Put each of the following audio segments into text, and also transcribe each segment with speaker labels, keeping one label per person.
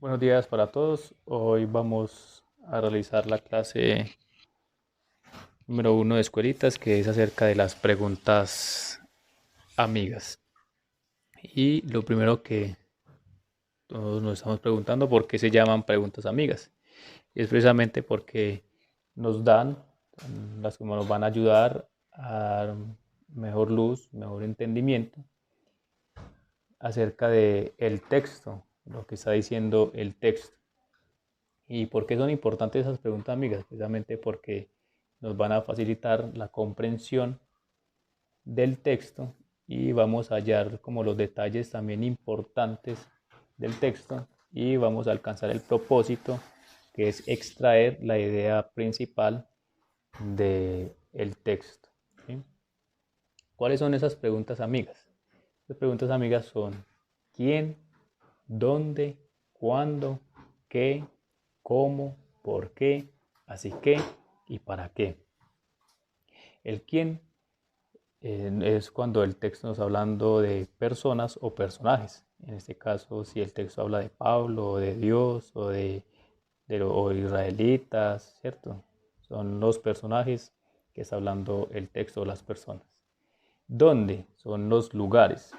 Speaker 1: Buenos días para todos. Hoy vamos a realizar la clase número 1 de Escuelitas, que es acerca de las preguntas amigas. Y lo primero que todos nos estamos preguntando, ¿por qué se llaman preguntas amigas? Y es precisamente porque nos dan, las que nos van a ayudar a dar mejor luz, mejor entendimiento acerca de el texto, lo que está diciendo el texto. ¿Y por qué son importantes esas preguntas amigas? Precisamente porque nos van a facilitar la comprensión del texto y vamos a hallar como los detalles también importantes del texto y vamos a alcanzar el propósito, que es extraer la idea principal del texto. ¿Sí? ¿Cuáles son esas preguntas amigas? Las preguntas amigas son ¿quién? ¿Dónde? ¿Cuándo? ¿Qué? ¿Cómo? ¿Por qué? ¿Así que? ¿Y para qué? El quién es cuando el texto nos está hablando de personas o personajes. En este caso, si el texto habla de Pablo, o de Dios, o israelitas, ¿cierto? Son los personajes que está hablando el texto o las personas. ¿Dónde? Son los lugares.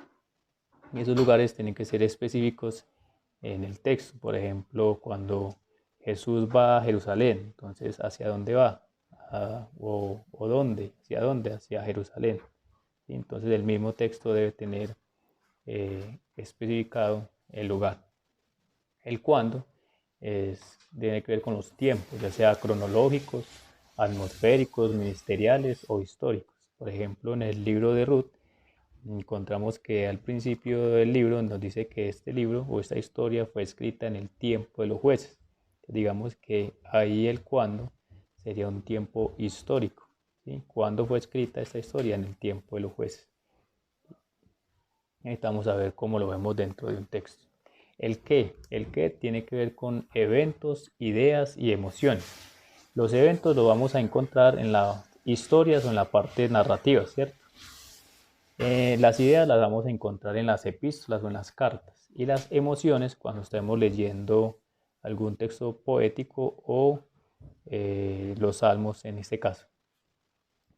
Speaker 1: Y esos lugares tienen que ser específicos en el texto. Por ejemplo, cuando Jesús va a Jerusalén, entonces, ¿hacia dónde va? O dónde, ¿hacia dónde? Hacia Jerusalén. Entonces, el mismo texto debe tener especificado el lugar. El cuándo tiene que ver con los tiempos, ya sea cronológicos, atmosféricos, ministeriales o históricos. Por ejemplo, en el libro de Ruth, encontramos que al principio del libro nos dice que este libro o esta historia fue escrita en el tiempo de los jueces. Digamos que ahí el cuándo sería un tiempo histórico. ¿Sí? ¿Cuándo fue escrita esta historia? En el tiempo de los jueces. Necesitamos saber cómo lo vemos dentro de un texto. El qué tiene que ver con eventos, ideas y emociones. Los eventos los vamos a encontrar en las historias o en la parte narrativa, ¿cierto? Las ideas las vamos a encontrar en las epístolas o en las cartas. Y las emociones cuando estemos leyendo algún texto poético o los salmos en este caso.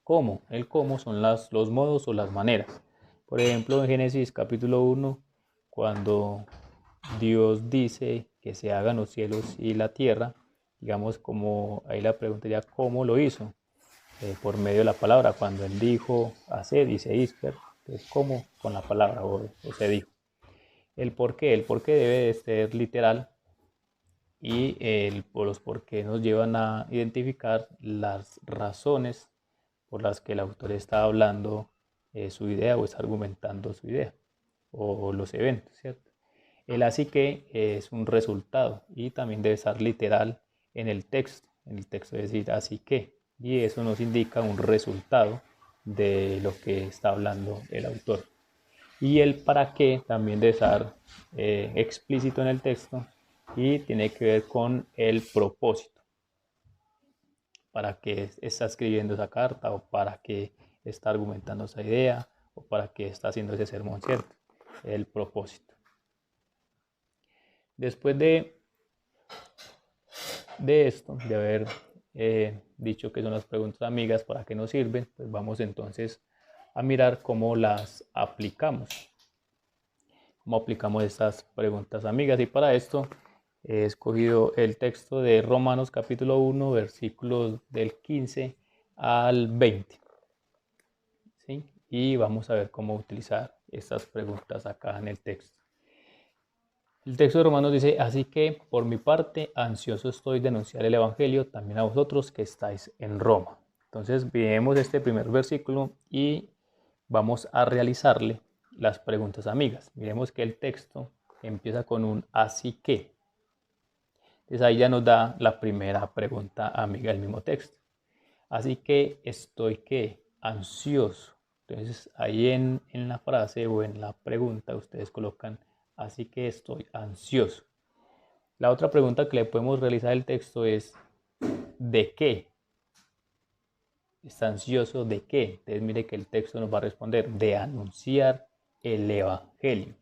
Speaker 1: ¿Cómo? El cómo son los modos o las maneras. Por ejemplo, en Génesis capítulo 1, cuando Dios dice que se hagan los cielos y la tierra, digamos como ahí la pregunta ya cómo lo hizo, por medio de la palabra, cuando él dijo hacer y se hizo, entonces cómo con la palabra o se dijo. El por qué debe de ser literal y los por qué nos llevan a identificar las razones por las que el autor está hablando su idea o está argumentando su idea o los eventos, ¿cierto? El así que es un resultado y también debe estar literal en el texto es decir así que, y eso nos indica un resultado de lo que está hablando el autor. Y el para qué también debe estar explícito en el texto y tiene que ver con el propósito. ¿Para qué está escribiendo esa carta o para qué está argumentando esa idea o para qué está haciendo ese sermón, ¿cierto? El propósito. Después de esto, de haber dicho que son las preguntas amigas, para qué nos sirven, pues vamos entonces a mirar cómo las aplicamos. Cómo aplicamos estas preguntas amigas. Y para esto he escogido el texto de Romanos capítulo 1, versículos del 15 al 20. ¿Sí? Y vamos a ver cómo utilizar estas preguntas acá en el texto. El texto de Romanos dice, así que por mi parte ansioso estoy de anunciar el Evangelio también a vosotros que estáis en Roma. Entonces vemos este primer versículo y vamos a realizarle las preguntas amigas. Miremos que el texto empieza con un así que. Entonces ahí ya nos da la primera pregunta amiga del mismo texto. Así que estoy ¿qué? Ansioso. Entonces ahí en la frase o en la pregunta ustedes colocan así que estoy ansioso. La otra pregunta que le podemos realizar al texto es ¿de qué? ¿Está ansioso de qué? Entonces mire que el texto nos va a responder de anunciar el Evangelio.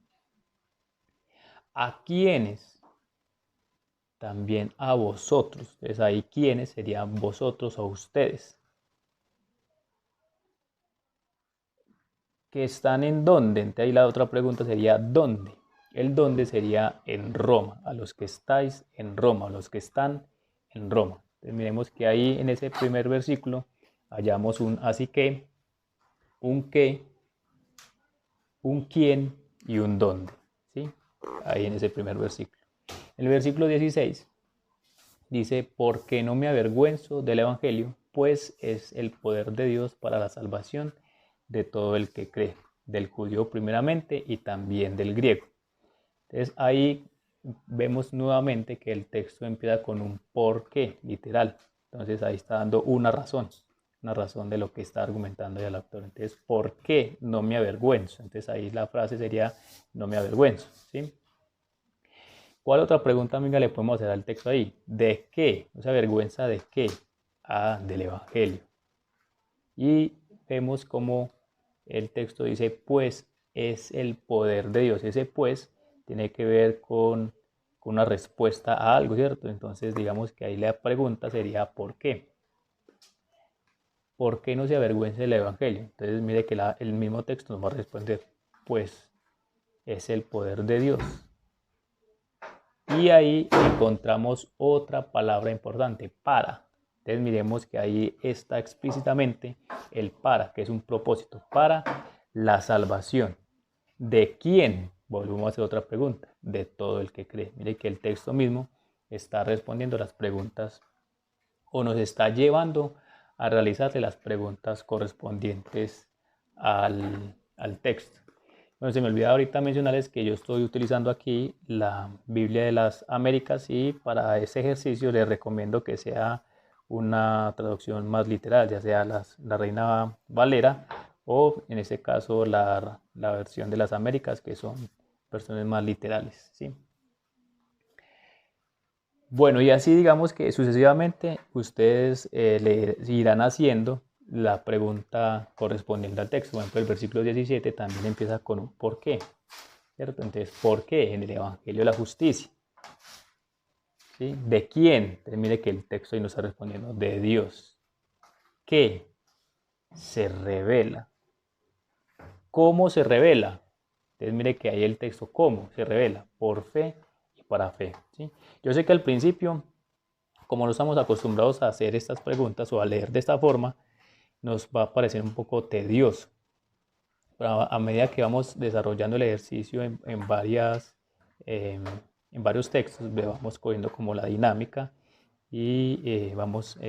Speaker 1: ¿A quiénes? también a vosotros. Entonces ahí quiénes serían vosotros o ustedes. ¿Que están en dónde? Entonces ahí la otra pregunta sería ¿dónde? El dónde sería en Roma, a los que estáis en Roma, a los que están en Roma. Entonces miremos que ahí en ese primer versículo hallamos un así que, un qué, un quién y un dónde. ¿Sí? Ahí en ese primer versículo. El versículo 16 dice, porque no me avergüenzo del Evangelio, pues es el poder de Dios para la salvación de todo el que cree, del judío primeramente y también del griego. Entonces ahí vemos nuevamente que el texto empieza con un por qué, literal. Entonces ahí está dando una razón de lo que está argumentando el autor. Entonces, ¿por qué no me avergüenzo? Entonces ahí la frase sería, no me avergüenzo, ¿sí? ¿Cuál otra pregunta, amiga, le podemos hacer al texto ahí? ¿De qué? ¿No se avergüenza de qué? Ah, del Evangelio. Y vemos como el texto dice, pues es el poder de Dios. Ese pues tiene que ver con una respuesta a algo, ¿cierto? Entonces, digamos que ahí la pregunta sería, ¿por qué? ¿Por qué no se avergüenza del Evangelio? Entonces, mire que el mismo texto nos va a responder, pues es el poder de Dios. Y ahí encontramos otra palabra importante, para. Entonces miremos que ahí está explícitamente el para, que es un propósito, para la salvación. ¿De quién? Volvemos a hacer otra pregunta, de todo el que cree. Mire que el texto mismo está respondiendo las preguntas o nos está llevando a realizarle las preguntas correspondientes al texto. Bueno, se me olvidaba ahorita mencionarles que yo estoy utilizando aquí la Biblia de las Américas y para ese ejercicio les recomiendo que sea una traducción más literal, ya sea la Reina Valera o en este caso la versión de las Américas, que son versiones más literales, ¿sí? Bueno, y así digamos que sucesivamente ustedes le irán haciendo la pregunta correspondiente al texto. Por ejemplo, el versículo 17 también empieza con un ¿por qué? ¿Cierto? Entonces, ¿por qué? En el Evangelio de la justicia. ¿Sí? ¿De quién? Entonces, mire que el texto ahí nos está respondiendo, de Dios. ¿Qué? Se revela. ¿Cómo se revela? Entonces, mire que ahí el texto, ¿cómo? Se revela, por fe y para fe. ¿Sí? Yo sé que al principio, como no estamos acostumbrados a hacer estas preguntas o a leer de esta forma, nos va a parecer un poco tedioso. Pero a medida que vamos desarrollando el ejercicio en varios textos, vamos cogiendo como la dinámica y vamos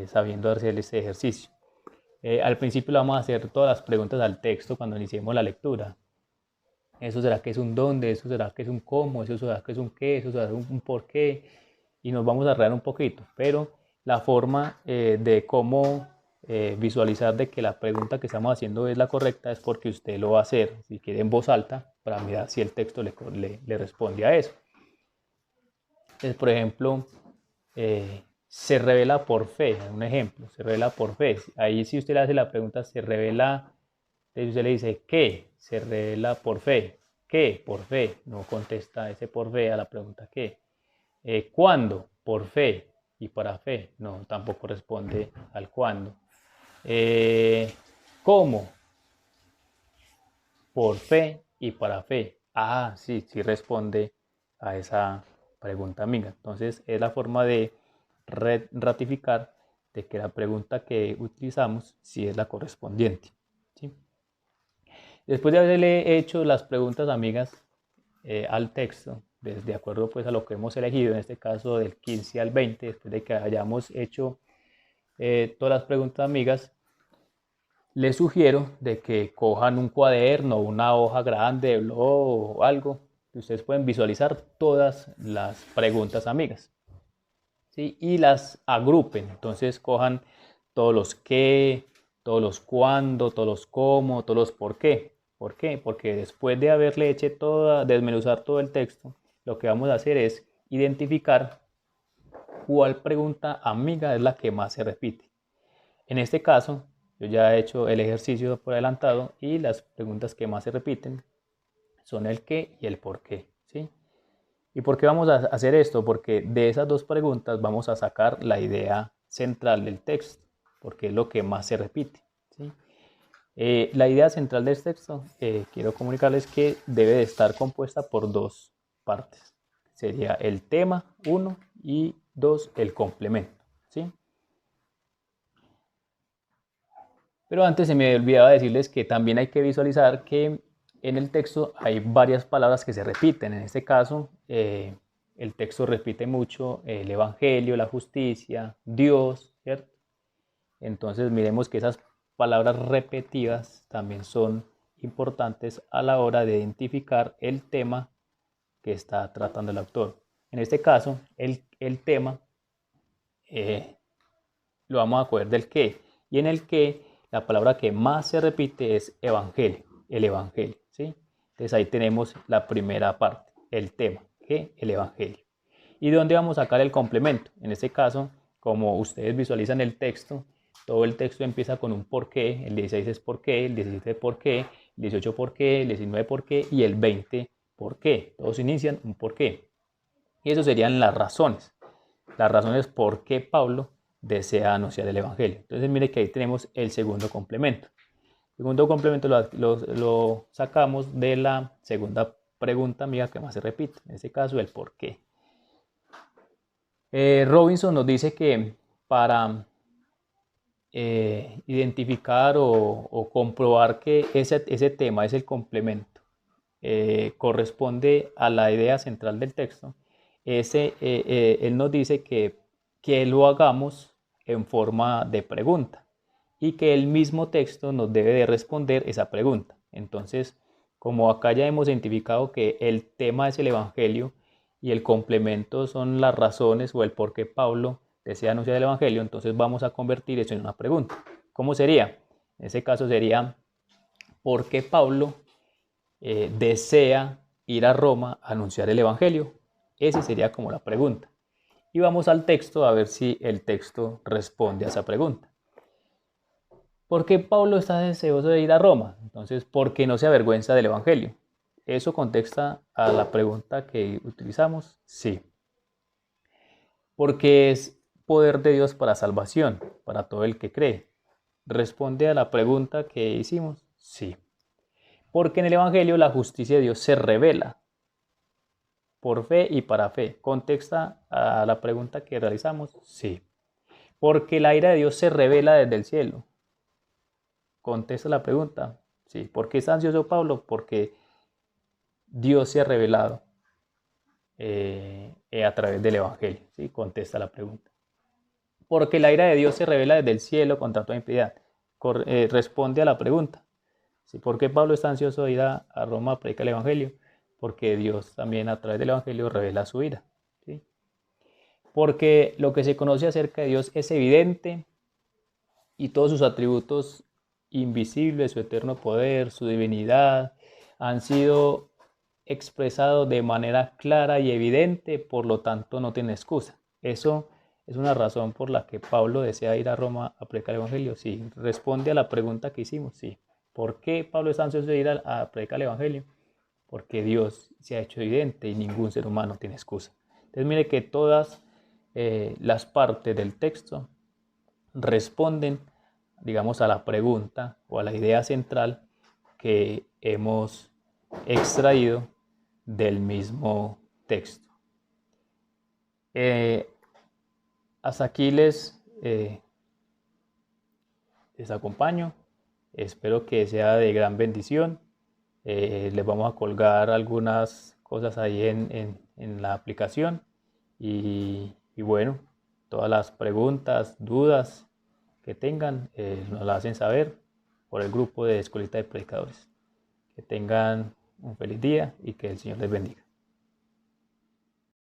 Speaker 1: sabiendo hacer este ejercicio. Al principio le vamos a hacer todas las preguntas al texto cuando iniciemos la lectura. ¿Eso será que es un dónde? ¿Eso será que es un cómo? ¿Eso será que es un qué? ¿Eso será un por qué? Y nos vamos a arreglar un poquito, pero la forma de cómo visualizar de que la pregunta que estamos haciendo es la correcta es porque usted lo va a hacer, si quiere, en voz alta, para mirar si el texto le responde a eso. Entonces, por ejemplo, se revela por fe, un ejemplo, se revela por fe. Ahí si usted le hace la pregunta, se revela, entonces usted le dice, ¿qué? Se revela por fe. ¿Qué? Por fe. No contesta ese por fe a la pregunta ¿qué? ¿Cuándo? Por fe y para fe. No, tampoco responde al cuándo. ¿Cómo? Por fe y para fe. Ah, sí, sí responde a esa pregunta, amiga. Entonces es la forma de ratificar de que la pregunta que utilizamos sí es la correspondiente. ¿Sí? Después de haberle hecho las preguntas, amigas, al texto, de acuerdo pues a lo que hemos elegido, en este caso del 15 al 20, después de que hayamos hecho todas las preguntas, amigas, les sugiero de que cojan un cuaderno, una hoja grande, o algo, que ustedes pueden visualizar todas las preguntas, amigas, ¿sí? Y las agrupen. Entonces cojan todos los qué, todos los cuándo, todos los cómo, todos los por qué. ¿Por qué? Porque después de haberle hecho desmenuzar todo el texto, lo que vamos a hacer es identificar cuál pregunta amiga es la que más se repite. En este caso, yo ya he hecho el ejercicio por adelantado y las preguntas que más se repiten son el qué y el por qué, ¿sí? ¿Y por qué vamos a hacer esto? Porque de esas dos preguntas vamos a sacar la idea central del texto, porque es lo que más se repite, ¿sí? La idea central del texto, quiero comunicarles que debe de estar compuesta por dos partes. Sería el tema, 1, y 2, el complemento, ¿sí? Pero antes se me olvidaba decirles que también hay que visualizar que en el texto hay varias palabras que se repiten. En este caso, el texto repite mucho el Evangelio, la justicia, Dios, ¿cierto? Entonces miremos que esas palabras repetidas también son importantes a la hora de identificar el tema que está tratando el autor. En este caso, el tema lo vamos a coger del qué. Y en el qué, la palabra que más se repite es evangelio, el evangelio, ¿sí? Entonces ahí tenemos la primera parte, el tema, ¿qué? El evangelio. ¿Y de dónde vamos a sacar el complemento? En este caso, como ustedes visualizan el texto, todo el texto empieza con un por qué, el 16 es por qué, el 17 por qué, el 18 por qué, el 19 por qué y el 20 por qué. Todos inician un por qué. Y eso serían las razones por qué Pablo desea anunciar el Evangelio. Entonces mire que ahí tenemos el segundo complemento. El segundo complemento lo sacamos de la segunda pregunta amiga que más se repite, en este caso el por qué. Robinson nos dice que para identificar o comprobar que ese tema es el complemento, corresponde a la idea central del texto, él nos dice que lo hagamos en forma de pregunta y que el mismo texto nos debe de responder esa pregunta. Entonces, como acá ya hemos identificado que el tema es el Evangelio y el complemento son las razones o el por qué Pablo desea anunciar el Evangelio, entonces vamos a convertir eso en una pregunta. ¿Cómo sería? En ese caso sería, ¿por qué Pablo desea ir a Roma a anunciar el Evangelio? Esa sería como la pregunta. Y vamos al texto a ver si el texto responde a esa pregunta. ¿Por qué Pablo está deseoso de ir a Roma? Entonces, ¿por qué no se avergüenza del Evangelio? ¿Eso contesta a la pregunta que utilizamos? Sí. Porque es poder de Dios para salvación, para todo el que cree. ¿Responde a la pregunta que hicimos? Sí. Porque en el Evangelio la justicia de Dios se revela por fe y para fe. ¿Contesta a la pregunta que realizamos? Sí. Porque la ira de Dios se revela desde el cielo. ¿Contesta la pregunta? Sí. ¿Por qué está ansioso Pablo? Porque Dios se ha revelado a través del Evangelio. ¿Sí? Contesta la pregunta. Porque la ira de Dios se revela desde el cielo contra toda impiedad. Responde a la pregunta. ¿Sí? ¿Por qué Pablo está ansioso de ir a Roma a predicar el Evangelio? Porque Dios también a través del Evangelio revela su ira. ¿Sí? Porque lo que se conoce acerca de Dios es evidente y todos sus atributos invisibles, su eterno poder, su divinidad, han sido expresados de manera clara y evidente, por lo tanto no tiene excusa. Eso es una razón por la que Pablo desea ir a Roma a predicar el Evangelio. Sí, responde a la pregunta que hicimos, sí. ¿Por qué Pablo está ansioso de ir a predicar el Evangelio? Porque Dios se ha hecho evidente y ningún ser humano tiene excusa. Entonces mire que todas las partes del texto responden, digamos, a la pregunta o a la idea central que hemos extraído del mismo texto. Hasta aquí les acompaño. Espero que sea de gran bendición. Les vamos a colgar algunas cosas ahí en la aplicación. Y bueno, todas las preguntas, dudas que tengan, nos las hacen saber por el grupo de Escuelita de Predicadores. Que tengan un feliz día y que el Señor les bendiga.